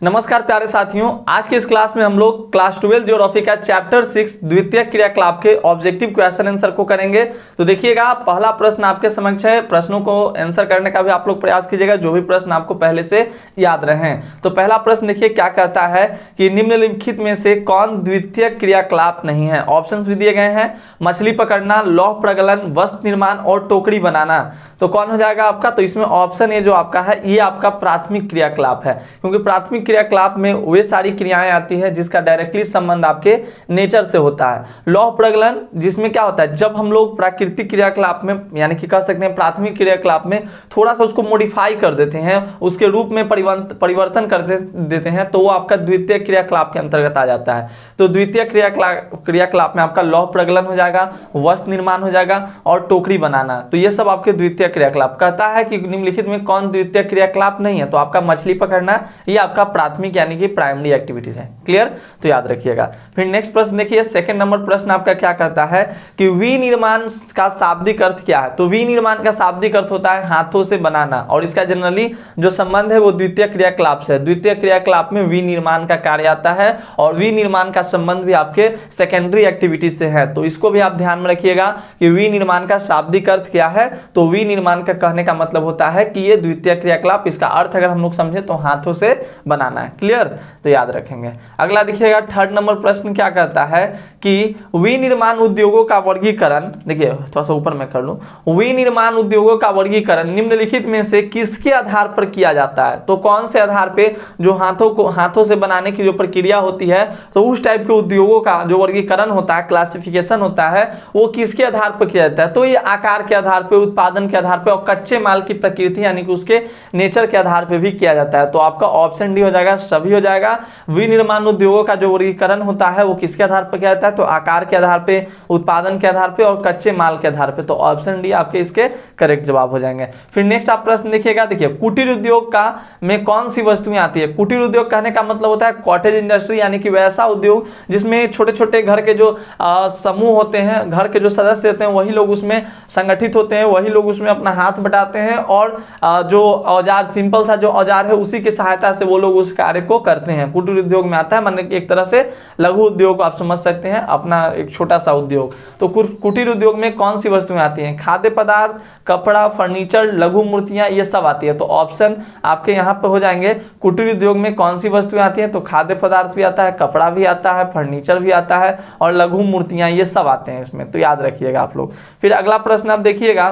नमस्कार प्यारे साथियों, आज की इस क्लास में हम लोग क्लास 12 ज्योग्राफी का चैप्टर 6 द्वितीय क्रियाकलाप के ऑब्जेक्टिव क्वेश्चन आंसर को करेंगे। तो देखिएगा, पहला प्रश्न आपके समक्ष है। प्रश्नों को आंसर करने का भी आप लोग प्रयास कीजिएगा, जो भी प्रश्न आपको पहले से याद रहे। तो पहला प्रश्न देखिए क्या कहता है कि निम्नलिखित में से कौन द्वितीय क्रियाकलाप नहीं है। ऑप्शंस भी दिए गए हैं, मछली पकड़ना, लौह प्रगलन, वस्त्र निर्माण और टोकरी बनाना। तो कौन हो जाएगा आपका? तो इसमें ऑप्शन ए जो आपका है ये आपका प्राथमिक क्रियाकलाप है, क्योंकि प्राथमिक क्रियाकलाप में वे सारी क्रियाएं आती है जिसका डायरेक्टली संबंध आपके नेचर से होता है। लौह प्रगलन जिसमें क्या होता है, जब हम लोग प्राकृतिक क्रियाकलाप में यानी कि कह सकते हैं प्राथमिक क्रियाकलाप में थोड़ा सा उसको मॉडिफाई कर देते हैं, उसके रूप में परिवर्तन कर देते हैं, तो वो आपका द्वितीय क्रियाकलाप के अंतर्गत आ जाता है। तो द्वितीय क्रियाकलाप में आपका लौह प्रगलन हो जाएगा, वस्त्र निर्माण हो जाएगा और टोकरी बनाना। तो ये सब आपके द्वितीय क्रियाकलाप। कहता है कि निम्नलिखित में कौन द्वितीय क्रियाकलाप नहीं है, तो आपका मछली पकड़ना ये आपका प्राथमिक यानी कि प्राइमरी एक्टिविटीज है। क्लियर? तो याद रखिएगा। फिर नेक्स्ट प्रश्न देखिए, सेकंड नंबर प्रश्न आपका क्या कहता है कि विनिर्माण का शाब्दिक अर्थ क्या है। तो विनिर्माण का शाब्दिक अर्थ होता है हाथों से बनाना, और इसका जनरली जो संबंध है वो द्वितीय क्रियाकलाप से। द्वितीय क्रियाकलाप में विनिर्माण का कार्य आता है और विनिर्माण का संबंध भी आपके सेकेंडरी एक्टिविटीज से है। तो इसको भी आप ध्यान में रखिएगा कि विनिर्माण का शाब्दिक अर्थ क्या है। तो विनिर्माण का कहने का मतलब होता है कि ये द्वितीय क्रियाकलाप, इसका अर्थ अगर हम लोग समझे तो हाथों से बनाना है। क्लियर? तो याद रखेंगे। अगला देखिएगा, थर्ड नंबर प्रश्न क्या कहता है कि विनिर्माण उद्योगों का वर्गीकरण, देखिए थोड़ा सा ऊपर में कर लूं, विनिर्माण उद्योगों का वर्गीकरण निम्नलिखित में से किसके आधार पर किया जाता है। तो कौन से आधार पे, जो हाथों से बनाने की जो प्रक्रिया होती है, तो उस टाइप के उद्योगों का जो वर्गीकरण होता है, क्लासिफिकेशन होता है, वो किसके आधार पर किया जाता है। तो ये आकार के आधार पे, उत्पादन के आधार पे और कच्चे माल की प्रकृति यानी कि उसके नेचर के आधार पे भी किया जाता है। तो आपका ऑप्शन डी हो जाएगा, सभी हो जाएगा। विनिर्माण उद्योगों का जो वर्गीकरण होता है वो किसके आधार पर किया जाता है, तो आकार के आधार पे, उत्पादन के आधार पे और कच्चे माल के आधार पे। तो ऑप्शन डी आपके इसके करेक्ट जवाब हो जाएंगे। फिर नेक्स्ट आप प्रश्न देखिएगा, देखिए कुटीर उद्योग का में कौन सी वस्तुएं आती है। कुटीर उद्योग कहने का मतलब होता है कॉटेज इंडस्ट्री, यानी कि वैसा उद्योग जिसमें छोटे छोटे घर के जो समूह होते हैं, घर के जो सदस्य होते हैं, वही लोग उसमें संगठित होते हैं, वही लोग उसमें अपना हाथ बटाते हैं और जो औजार, सिंपल सा जो औजार है उसी की सहायता से वो लोग उस कार्य को करते हैं। कुटीर उद्योग में आता है, माने एक तरह से लघु उद्योग आप समझ सकते हैं, अपना एक छोटा सा उद्योग। तो कुटीर उद्योग में कौन सी वस्तुएं आती हैं? खाद्य पदार्थ, कपड़ा, फर्नीचर, लघु मूर्तियां, ये सब आती है। तो ऑप्शन आपके यहाँ पर हो जाएंगे, कुटीर उद्योग में कौन सी वस्तुएं आती हैं। तो खाद्य पदार्थ भी आता है, कपड़ा भी आता है, फर्नीचर भी आता है और लघु मूर्तियां, ये सब आते हैं इसमें। तो याद रखिएगा आप लोग। फिर अगला प्रश्न आप देखिएगा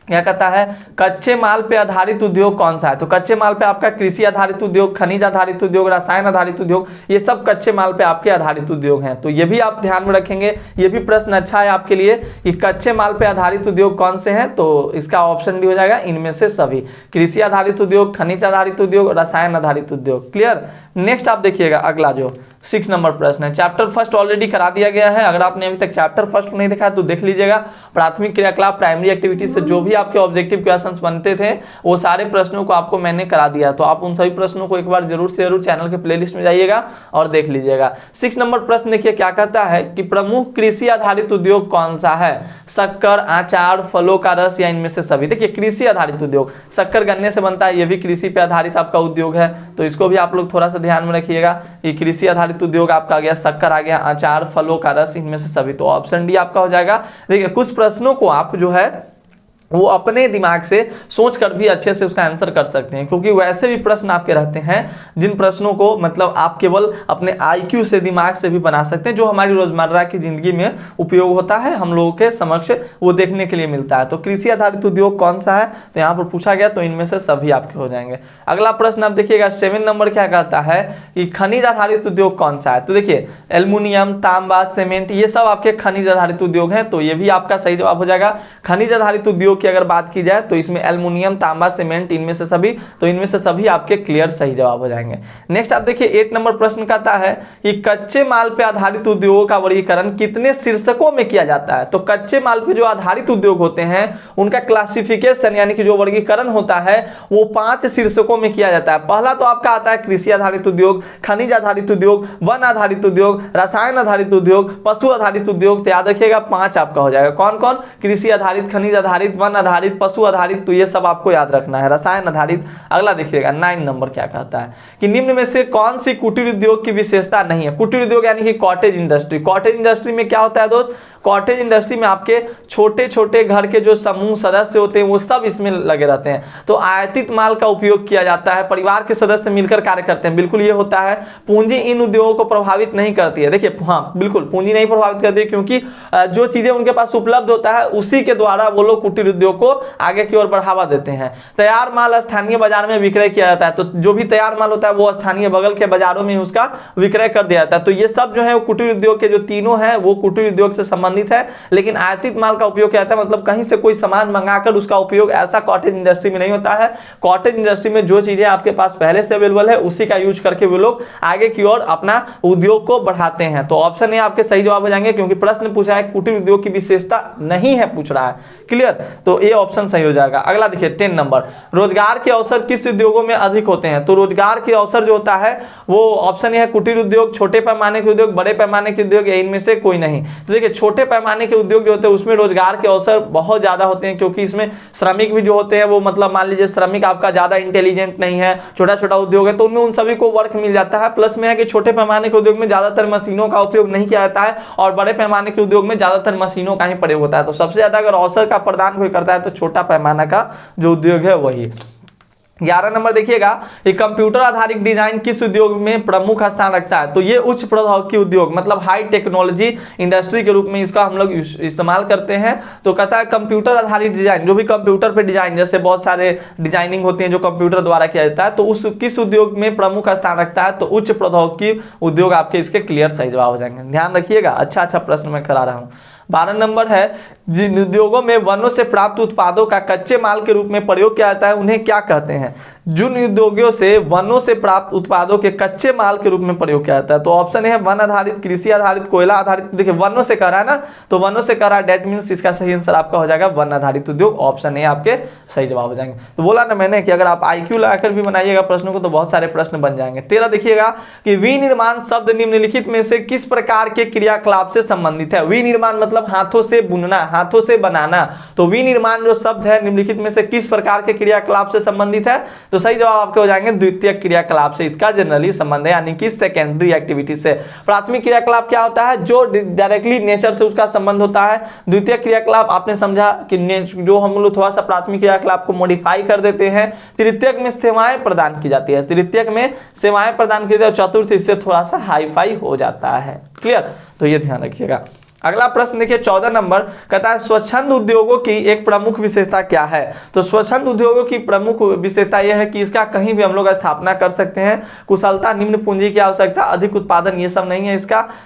क्या कहता है, कच्चे माल पे आधारित उद्योग कौन सा है। तो कच्चे माल पे आपका कृषि आधारित उद्योग, खनिज आधारित उद्योग, रसायन आधारित उद्योग, ये सब कच्चे माल पे आपके आधारित उद्योग हैं। तो ये भी आप ध्यान में रखेंगे, ये भी प्रश्न अच्छा है आपके लिए कि कच्चे माल पे आधारित उद्योग कौन से हैं। तो इसका ऑप्शन डी हो जाएगा इनमें से सभी, कृषि आधारित उद्योग, खनिज आधारित उद्योग, रसायन आधारित उद्योग। क्लियर? नेक्स्ट आप देखिएगा, अगला जो 6 नंबर प्रश्न है, चैप्टर फर्स्ट ऑलरेडी करा दिया गया है। अगर आपने अभी तक चैप्टर फर्स्ट नहीं देखा है तो देख लीजिएगा। प्राथमिक क्रियाकलाप, प्राइमरी एक्टिविटीज से जो भी आपके ऑब्जेक्टिव क्वेश्चंस बनते थे वो सारे प्रश्नों को आपको मैंने करा दिया। तो आप उन सभी प्रश्नों को एक बार जरूर से जरूर चैनल के प्लेलिस्ट में जाइएगा और देख लीजिएगा। 6 नंबर प्रश्न देखिए क्या कहता है कि प्रमुख कृषि आधारित उद्योग कौन सा है। शक्कर, आचार, फलों का रस या इनमें से सभी। देखिए कृषि आधारित उद्योग, शक्कर गन्ने से बनता है, ये भी कृषि पे आधारित आपका उद्योग है। तो इसको भी आप लोग थोड़ा सा ध्यान में रखिएगा कि कृषि आधारित उद्योग आपका आ गया, शक्कर आ गया, अचार, फलों का रस, इनमें से सभी। तो ऑप्शन डी आपका हो जाएगा। देखिए कुछ प्रश्नों को आप जो है वो अपने दिमाग से सोच कर भी अच्छे से उसका आंसर कर सकते हैं, क्योंकि वैसे भी प्रश्न आपके रहते हैं जिन प्रश्नों को मतलब आप केवल अपने आईक्यू से, दिमाग से भी बना सकते हैं, जो हमारी रोजमर्रा की जिंदगी में उपयोग होता है, हम लोगों के समक्ष वो देखने के लिए मिलता है। तो कृषि आधारित उद्योग कौन सा है, तो यहाँ पर पूछा गया, तो इनमें से सभी आपके हो जाएंगे। अगला प्रश्न आप देखिएगा, 7 नंबर क्या कहता है कि खनिज आधारित उद्योग कौन सा है। तो देखिए एल्युमिनियम, तांबा, सीमेंट, ये सब आपके खनिज आधारित उद्योग हैं। तो ये भी आपका सही जवाब हो जाएगा। खनिज आधारित उद्योग की अगर बात की जाए तो इसमें एल्युमिनियम, तांबा, सीमेंट, इनमें से सभी, तो इनमें से सभी आपके क्लियर सही जवाब हो जाएंगे। नेक्स्ट आप देखिए 8 नंबर प्रश्न कहता है कि कच्चे माल पे आधारित उद्योगों का वर्गीकरण कितने शीर्षकों में किया जाता है। तो कच्चे माल पे जो आधारित उद्योग होते हैं उनका क्लासिफिकेशन यानी कि जो वर्गीकरण होता है वो 5 शीर्षकों में किया जाता है। पहला तो आपका आता है कृषि आधारित उद्योग, खनिज आधारित उद्योग, वन आधारित उद्योग, रसायन आधारित उद्योग, पशु आधारित उद्योग। तो याद रखिएगा 5 आपका हो जाएगा। कौन कौन? कृषि आधारित, खनिज आधारित, वन वन आधारित, पशु आधारित, तो ये सब आपको याद रखना है, रसायन आधारित। अगला देखिएगा 9 नंबर क्या कहता है कि निम्न में से कौन सी कुटीर उद्योग की विशेषता नहीं है। कुटीर उद्योग यानी कि कॉटेज इंडस्ट्री। कॉटेज इंडस्ट्री में क्या होता है दोस्त, कॉटेज इंडस्ट्री में आपके छोटे छोटे घर के जो समूह सदस्य होते हैं वो सब इसमें लगे रहते हैं। तो आयातित माल का उपयोग किया जाता है, परिवार के सदस्य मिलकर कार्य करते हैं, बिल्कुल ये होता है। पूंजी इन उद्योगों को प्रभावित नहीं करती है। देखिए हाँ बिल्कुल पूंजी नहीं प्रभावित करती है, क्योंकि जो चीजें उनके पास उपलब्ध होता है उसी के द्वारा वो लोग कुटीर उद्योग को आगे की ओर बढ़ावा देते हैं। तैयार माल स्थानीय बाजार में विक्रय किया जाता है, तो जो भी तैयार माल होता है वो स्थानीय बगल के बाजारों में उसका विक्रय कर दिया जाता है। तो ये सब जो है कुटीर उद्योग के जो तीनों है वो कुटीर उद्योग से संबंधित है। लेकिन आयातित माल का उपयोग क्या होता है, मतलब कहीं से कोई सामान मंगाकर उसका उपयोग ऐसा कॉटेज इंडस्ट्री में नहीं होता है। कॉटेज इंडस्ट्री में जो चीजें आपके पास पहले से अवेलेबल है उसी का यूज करके वो लोग आगे की ओर अपना उद्योग को बढ़ाते हैं। तो ऑप्शन ए आपके सही जवाब हो जाएंगे, क्योंकि प्रश्न पूछा है कुटीर उद्योग की विशेषता नहीं है पूछ रहा है। क्लियर, तो ये ऑप्शन सही हो जाएगा। अगला देखिए 10 नंबर, रोजगार के अवसर किस उद्योगों में अधिक होते हैं। तो रोजगार के अवसर जो होता है वो ऑप्शन है कुटीर उद्योग, छोटे पैमाने के उद्योग, बड़े पैमाने के उद्योग, या इनमें से कोई नहीं। तो देखिए छोटे पैमाने के उद्योग जो होते हैं उसमें रोजगार के अवसर बहुत ज्यादा होते हैं, क्योंकि इसमें श्रमिक भी जो होते हैं वो मतलब मान लीजिए श्रमिक आपका ज्यादा इंटेलिजेंट नहीं है, छोटा छोटा उद्योग है, तो उनमें उन सभी को वर्क मिल जाता है। प्लस में है कि छोटे पैमाने के उद्योग में ज्यादातर मशीनों का उपयोग नहीं किया जाता है, और बड़े पैमाने के उद्योग में ज्यादातर मशीनों का ही प्रयोग होता है। तो सबसे ज्यादा अगर अवसर का प्रदान कोई करता है तो छोटा पैमाना का जो उद्योग है वही। 11 नंबर देखिएगा, ये कंप्यूटर आधारित डिजाइन किस उद्योग में प्रमुख स्थान रखता है। तो ये उच्च प्रौद्योगिकी उद्योग मतलब हाई टेक्नोलॉजी इंडस्ट्री के रूप में इसका हम लोग इस्तेमाल करते हैं। तो कहता है कंप्यूटर आधारित डिजाइन, जो भी कंप्यूटर पे डिजाइन, जैसे बहुत सारे डिजाइनिंग होती है जो कंप्यूटर द्वारा किया जाता है, तो उस किस उद्योग में प्रमुख स्थान रखता है। तो उच्च प्रौद्योगिकी उद्योग आपके इसके क्लियर सही जवाब हो जाएंगे। ध्यान रखिएगा, अच्छा प्रश्न मैं करा रहा हूँ। 12 नंबर है, जिन उद्योगों में वनों से प्राप्त उत्पादों का कच्चे माल के रूप में प्रयोग किया जाता है उन्हें क्या कहते हैं। जिन उद्योगों से वनों से प्राप्त उत्पादों के कच्चे माल के रूप में प्रयोग किया जाता है, तो ऑप्शन है वन आधारित, कृषि आधारित, कोयला आधारित। देखिए वनों से कह रहा है ना, तो वनों से कह रहा है, डेट मीन्स इसका सही आंसर आपका हो जाएगा वन आधारित उद्योग। ऑप्शन ए आपके सही जवाब हो जाएंगे। तो बोला ना मैंने कि अगर आप IQ लगाकर भी बनाइएगा प्रश्नों को तो बहुत सारे प्रश्न बन जाएंगे। 13 देखिएगा कि विनिर्माण शब्द निम्नलिखित में से किस प्रकार के क्रियाकलाप से संबंधित है। विनिर्माण मतलब हाथों से बुनना, हाथों से बनाना। तो विनिर्माण जो शब्द है निम्नलिखित में से किस प्रकार के क्रियाकलाप से संबंधित है। तो सही जवाब आपके हो जाएंगे द्वितीय क्रियाकलाप से इसका जनरली संबंध है, यानी कि सेकेंडरी एक्टिविटी से। प्राथमिक क्रियाकलाप क्या होता है, जो डायरेक्टली नेचर से उसका संबंध होता है। द्वितीय क्रियाकलाप आपने समझा कि जो हम लोग थोड़ा सा प्राथमिक क्रियाकलाप को मॉडिफाई कर देते हैं। तृतीयक में सेवाएं प्रदान की जाती है, तृतीयक में सेवाएं प्रदान की जाती है। चतुर्थ इससे थोड़ा सा हाई फाई हो जाता है। क्लियर, तो ये ध्यान रखिएगा। अगला प्रश्न देखिए 14 नंबर, कहता है स्वच्छंद उद्योगों की एक प्रमुख विशेषता क्या है। तो स्वच्छंद उद्योगों की प्रमुख विशेषता यह है कि इसका कहीं भी हम लोग स्थापना कर सकते हैं। कुशलता, निम्न पूंजी की आवश्यकता, अधिक उत्पादन, ये सब नहीं है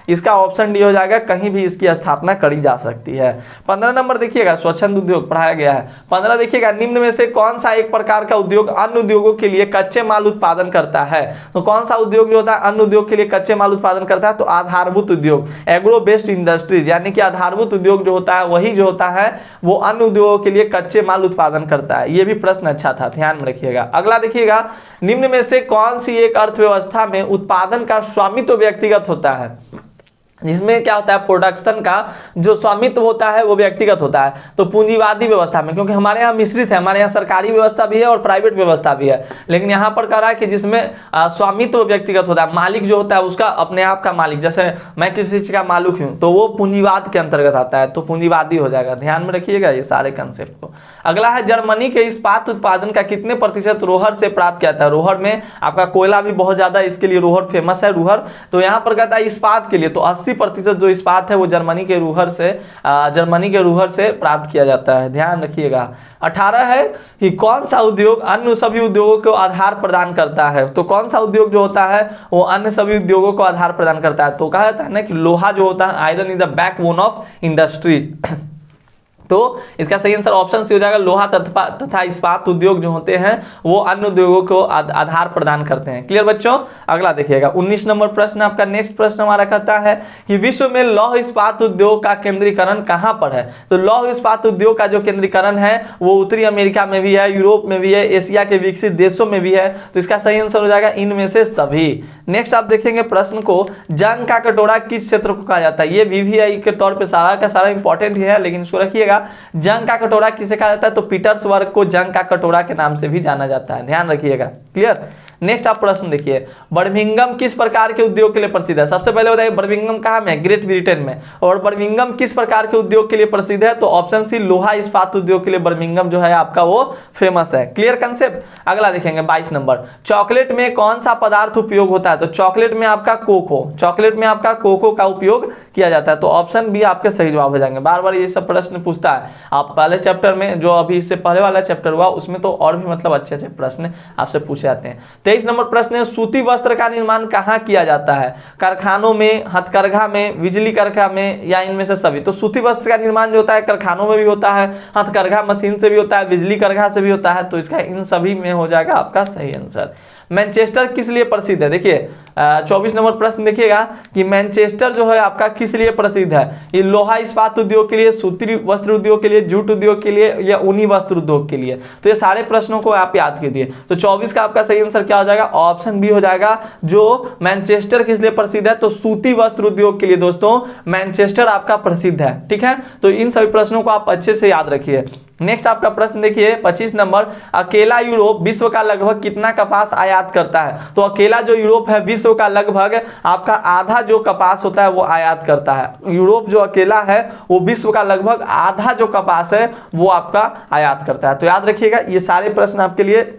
इसका ऑप्शन डी हो जाएगा, कहीं भी इसकी स्थापना करी जा सकती है। 15 नंबर देखिएगा, स्वच्छंद उद्योग पढ़ाया गया है। 15 देखिएगा, निम्न में से कौन सा एक प्रकार का उद्योग अन्य उद्योगों के लिए कच्चे माल उत्पादन करता है। तो कौन सा उद्योग जो होता है अन्य उद्योग के लिए कच्चे माल उत्पादन करता है। तो आधारभूत उद्योग, एग्रो बेस्ड इंडस्ट्रीज, यानी कि आधारभूत उद्योग जो होता है वही जो होता है वो अन्य उद्योगों के लिए कच्चे माल उत्पादन करता है। ये भी प्रश्न अच्छा था, ध्यान में रखिएगा। अगला देखिएगा, निम्न में से कौन सी एक अर्थव्यवस्था में उत्पादन का स्वामित्व व्यक्तिगत होता है। जिसमें क्या होता है, प्रोडक्शन का जो स्वामित्व होता है वो व्यक्तिगत होता है। तो पूंजीवादी व्यवस्था में, क्योंकि हमारे यहाँ मिश्रित है, हमारे यहाँ सरकारी व्यवस्था भी है और प्राइवेट व्यवस्था भी है, लेकिन यहाँ पर कह रहा है कि जिसमें स्वामित्व व्यक्तिगत होता है, मालिक जो होता है उसका अपने आप का मालिक, जैसे मैं किसी चीज का मालिक हूँ तो वो पूंजीवाद के अंतर्गत आता है, तो पूंजीवादी हो जाएगा। ध्यान में रखिएगा ये सारे कंसेप्ट को। अगला है, जर्मनी के इस्पात उत्पादन का कितने प्रतिशत रोहर से प्राप्त किया जाता है। रोहर में आपका कोयला भी बहुत ज्यादा, इसके लिए रोहर फेमस है, रोहर। तो यहाँ पर कहता है इस्पात के लिए तो 80% जो इस्पात है वो जर्मनी के रोहर से प्राप्त किया जाता है। ध्यान रखिएगा। 18 है कि कौन सा उद्योग अन्य सभी उद्योगों को आधार प्रदान करता है। तो कौन सा उद्योग जो होता है वो अन्य सभी उद्योगों को आधार प्रदान करता है। तो कहा जाता है ना कि लोहा जो होता है, iron is the backbone of industry. तो इसका सही आंसर ऑप्शन सी हो जाएगा, लोहा तथा इस्पात उद्योग जो होते हैं वो अन्य उद्योगों को आधार प्रदान करते हैं। क्लियर बच्चों। अगला देखिएगा 19 नंबर प्रश्न आपका। नेक्स्ट प्रश्न हमारा कहता है कि विश्व में लौह इस्पात उद्योग का केंद्रीकरण कहां पर है। तो लौह इस्पात उद्योग का जो केंद्रीकरण है वो उत्तरी अमेरिका में भी है, यूरोप में भी है, एशिया के विकसित देशों में भी है। तो इसका सही आंसर हो जाएगा इनमें से सभी। नेक्स्ट आप देखेंगे प्रश्न को, जंग का कटोरा किस क्षेत्र को कहा जाता है। ये वीवीआई के तौर पे सारा का सारा इंपॉर्टेंट ही है, लेकिन इसको रखिएगा, जंग का कटोरा किसे कहा जाता है, तो पीटर्सबर्ग को जंग का कटोरा के नाम से भी जाना जाता है, ध्यान रखिएगा। क्लियर। नेक्स्ट आप प्रश्न देखिए, बर्मिंघम किस प्रकार के उद्योग के लिए प्रसिद्ध है। सबसे पहले बताइए बर्मिंघम कहाँ में है, ग्रेट ब्रिटेन में। और बर्मिंघम किस प्रकार के उद्योग के लिए प्रसिद्ध है, तो ऑप्शन सी लोहा इस्पात उद्योग के लिए बर्मिंघम जो है आपका वो फेमस है। Clear concept. अगला देखेंगे 22 नंबर, चॉकलेट में कौन सा पदार्थ उपयोग होता है, तो चॉकलेट में आपका कोको, चॉकलेट में आपका कोको का उपयोग किया जाता है, तो ऑप्शन बी आपके सही जवाब हो जाएंगे। बार बार ये सब प्रश्न पूछता है, आप पहले चैप्टर में जो अभी इससे पहले वाला चैप्टर हुआ उसमें तो और भी मतलब अच्छे अच्छे प्रश्न आपसे पूछे जाते हैं। 23 नंबर प्रश्न है, सूती वस्त्र का निर्माण कहाँ किया जाता है, कारखानों में, हथकरघा में, बिजली करघा में, या इनमें से सभी। तो सूती वस्त्र का निर्माण जो होता है कारखानों में भी होता है, हथकरघा मशीन से भी होता है, बिजली करघा से भी होता है, तो इसका इन सभी में हो जाएगा आपका सही आंसर। मैनचेस्टर किस लिए प्रसिद्ध है, देखिए 24 नंबर प्रश्न देखिएगा कि मैनचेस्टर जो है आपका किस लिए प्रसिद्ध है। ये लोहा इस्पात उद्योग के लिए, सूती वस्त्र उद्योग के लिए, जूट उद्योग के लिए, या ऊनी वस्त्र उद्योग के लिए। तो ये सारे प्रश्नों को आप याद कीजिए। तो 24 का आपका सही आंसर क्या हो जाएगा, ऑप्शन बी हो जाएगा। जो मैनचेस्टर किस लिए प्रसिद्ध है, तो सूती वस्त्र उद्योग के लिए दोस्तों मैनचेस्टर आपका प्रसिद्ध है। ठीक है, तो इन सभी प्रश्नों को आप अच्छे से याद रखिए। नेक्स्ट आपका प्रश्न देखिए 25 नंबर, अकेला यूरोप विश्व का लगभग कितना कपास आयात करता है। तो अकेला जो यूरोप है विश्व का लगभग आपका आधा जो कपास होता है वो आयात करता है। यूरोप जो अकेला है वो विश्व का लगभग आधा जो कपास है वो आपका आयात करता है। तो याद रखिएगा, ये सारे प्रश्न आपके लिए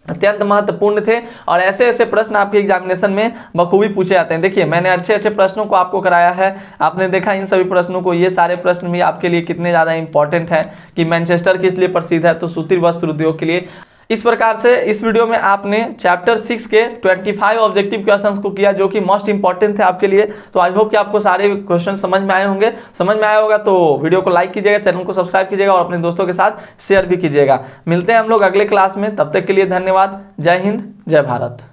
अत्यंत महत्वपूर्ण थे और ऐसे ऐसे प्रश्न आपके एग्जामिनेशन में बखूबी पूछे जाते हैं। देखिए मैंने अच्छे अच्छे प्रश्नों को आपको कराया है, आपने देखा इन सभी प्रश्नों को, ये सारे प्रश्न भी आपके लिए कितने ज़्यादा इंपॉर्टेंट हैं कि मैनचेस्टर किस लिए प्रसिद्ध है, तो सूती वस्त्र उद्योग के लिए। इस प्रकार से इस वीडियो में आपने चैप्टर 6 के 25 ऑब्जेक्टिव क्वेश्चंस को किया जो कि मोस्ट इंपॉर्टेंट थे आपके लिए। तो आई होप कि आपको सारे क्वेश्चन समझ में आए होंगे। समझ में आया होगा तो वीडियो को लाइक कीजिएगा, चैनल को सब्सक्राइब कीजिएगा और अपने दोस्तों के साथ शेयर भी कीजिएगा। मिलते हैं हम लोग अगले क्लास में, तब तक के लिए धन्यवाद। जय हिंद, जय भारत।